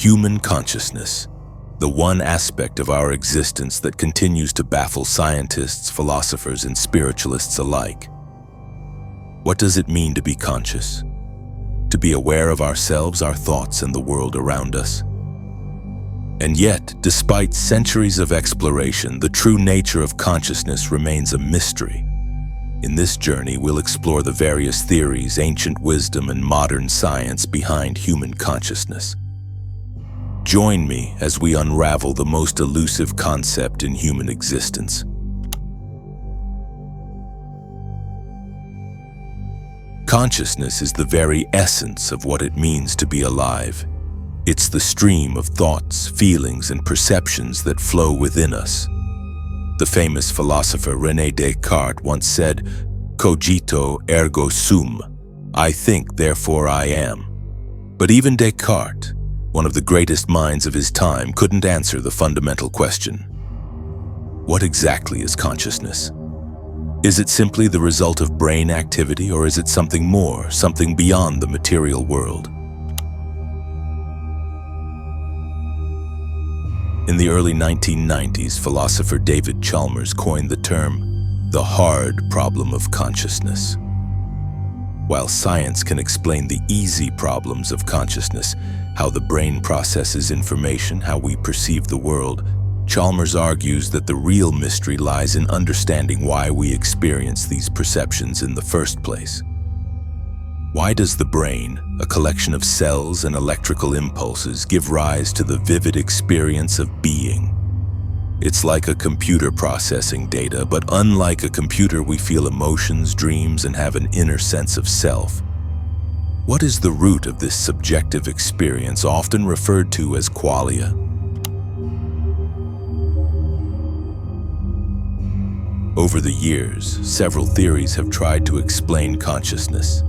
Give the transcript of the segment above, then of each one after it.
Human consciousness, the one aspect of our existence that continues to baffle scientists, philosophers, and spiritualists alike. What does it mean to be conscious? To be aware of ourselves, our thoughts, and the world around us. And yet, despite centuries of exploration, the true nature of consciousness remains a mystery. In this journey, we'll explore the various theories, ancient wisdom, and modern science behind human consciousness. Join me as we unravel the most elusive concept in human existence. Consciousness is the very essence of what it means to be alive. It's the stream of thoughts, feelings, and perceptions that flow within us. The famous philosopher René Descartes once said, "Cogito ergo sum," I think, therefore I am. But even Descartes, one of the greatest minds of his time, couldn't answer the fundamental question. What exactly is consciousness? Is it simply the result of brain activity, or is it something more, something beyond the material world? In the early 1990s, philosopher David Chalmers coined the term, the hard problem of consciousness. While science can explain the easy problems of consciousness, how the brain processes information, how we perceive the world, Chalmers argues that the real mystery lies in understanding why we experience these perceptions in the first place. Why does the brain, a collection of cells and electrical impulses, give rise to the vivid experience of being? It's like a computer processing data, but unlike a computer, we feel emotions, dreams, and have an inner sense of self. What is the root of this subjective experience, often referred to as qualia? Over the years, several theories have tried to explain consciousness.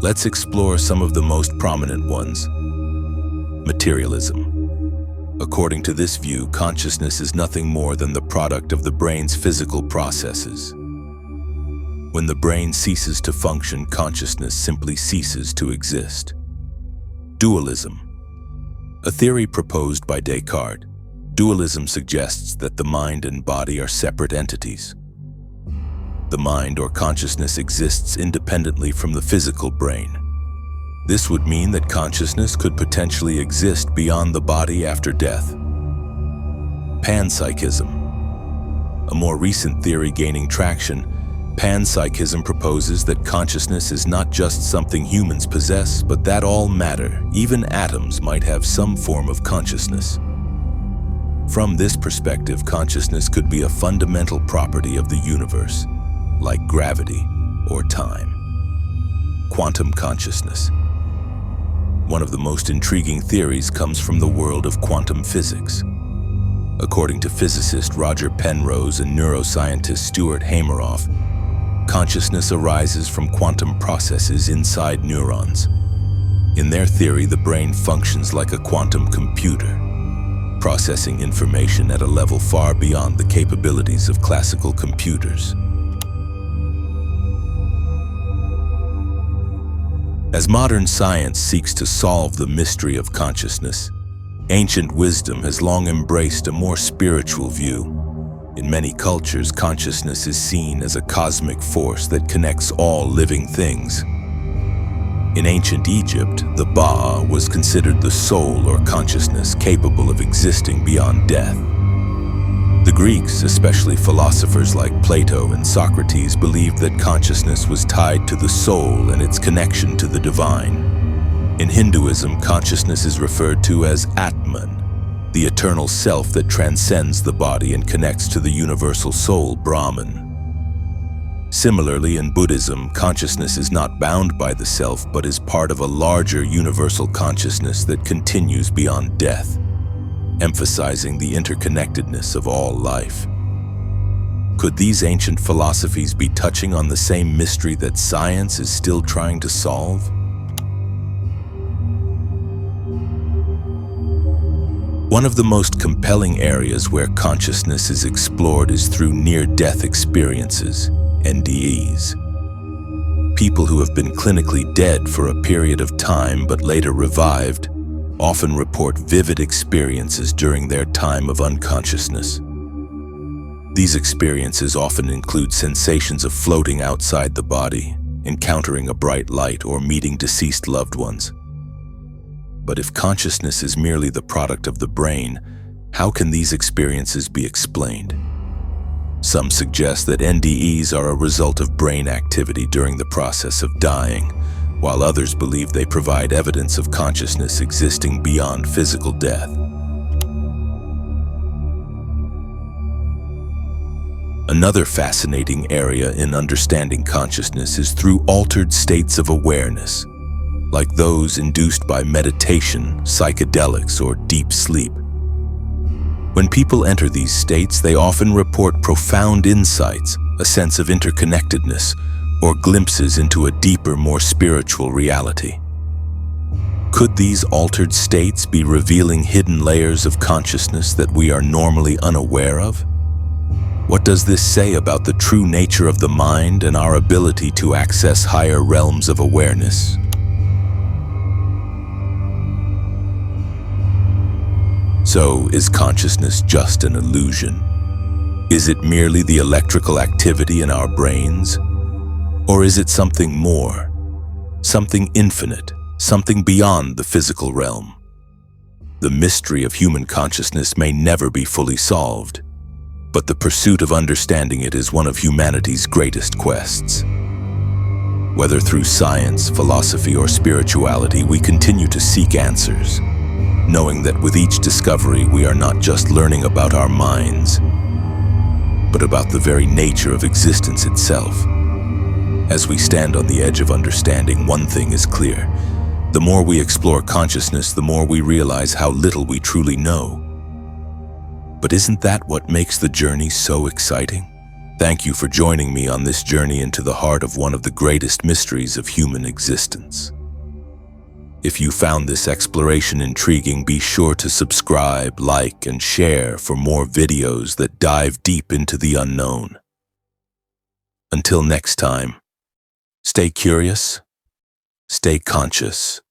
Let's explore some of the most prominent ones. Materialism. According to this view, consciousness is nothing more than the product of the brain's physical processes. When the brain ceases to function, consciousness simply ceases to exist. Dualism. A theory proposed by Descartes, dualism suggests that the mind and body are separate entities. The mind or consciousness exists independently from the physical brain. This would mean that consciousness could potentially exist beyond the body after death. Panpsychism. A more recent theory gaining traction, panpsychism proposes that consciousness is not just something humans possess, but that all matter, even atoms, might have some form of consciousness. From this perspective, consciousness could be a fundamental property of the universe, like gravity or time. Quantum consciousness. One of the most intriguing theories comes from the world of quantum physics. According to physicist Roger Penrose and neuroscientist Stuart Hameroff, consciousness arises from quantum processes inside neurons. In their theory, the brain functions like a quantum computer, processing information at a level far beyond the capabilities of classical computers. As modern science seeks to solve the mystery of consciousness, ancient wisdom has long embraced a more spiritual view. In many cultures, consciousness is seen as a cosmic force that connects all living things. In ancient Egypt, the Ba was considered the soul or consciousness capable of existing beyond death. The Greeks, especially philosophers like Plato and Socrates, believed that consciousness was tied to the soul and its connection to the divine. In Hinduism, consciousness is referred to as Atman, the eternal self that transcends the body and connects to the universal soul, Brahman. Similarly, in Buddhism, consciousness is not bound by the self, but is part of a larger universal consciousness that continues beyond death, emphasizing the interconnectedness of all life. Could these ancient philosophies be touching on the same mystery that science is still trying to solve? One of the most compelling areas where consciousness is explored is through near-death experiences, NDEs. People who have been clinically dead for a period of time but later revived often report vivid experiences during their time of unconsciousness. These experiences often include sensations of floating outside the body, encountering a bright light, or meeting deceased loved ones. But if consciousness is merely the product of the brain, how can these experiences be explained? Some suggest that NDEs are a result of brain activity during the process of dying, while others believe they provide evidence of consciousness existing beyond physical death. Another fascinating area in understanding consciousness is through altered states of awareness, like those induced by meditation, psychedelics, or deep sleep. When people enter these states, they often report profound insights, a sense of interconnectedness, or glimpses into a deeper, more spiritual reality. Could these altered states be revealing hidden layers of consciousness that we are normally unaware of? What does this say about the true nature of the mind and our ability to access higher realms of awareness? So, is consciousness just an illusion? Is it merely the electrical activity in our brains? Or is it something more, something infinite, something beyond the physical realm? The mystery of human consciousness may never be fully solved, but the pursuit of understanding it is one of humanity's greatest quests. Whether through science, philosophy, or spirituality, we continue to seek answers, knowing that with each discovery we are not just learning about our minds, but about the very nature of existence itself. As we stand on the edge of understanding, one thing is clear. The more we explore consciousness, the more we realize how little we truly know. But isn't that what makes the journey so exciting? Thank you for joining me on this journey into the heart of one of the greatest mysteries of human existence. If you found this exploration intriguing, be sure to subscribe, like, and share for more videos that dive deep into the unknown. Until next time, stay curious, stay conscious,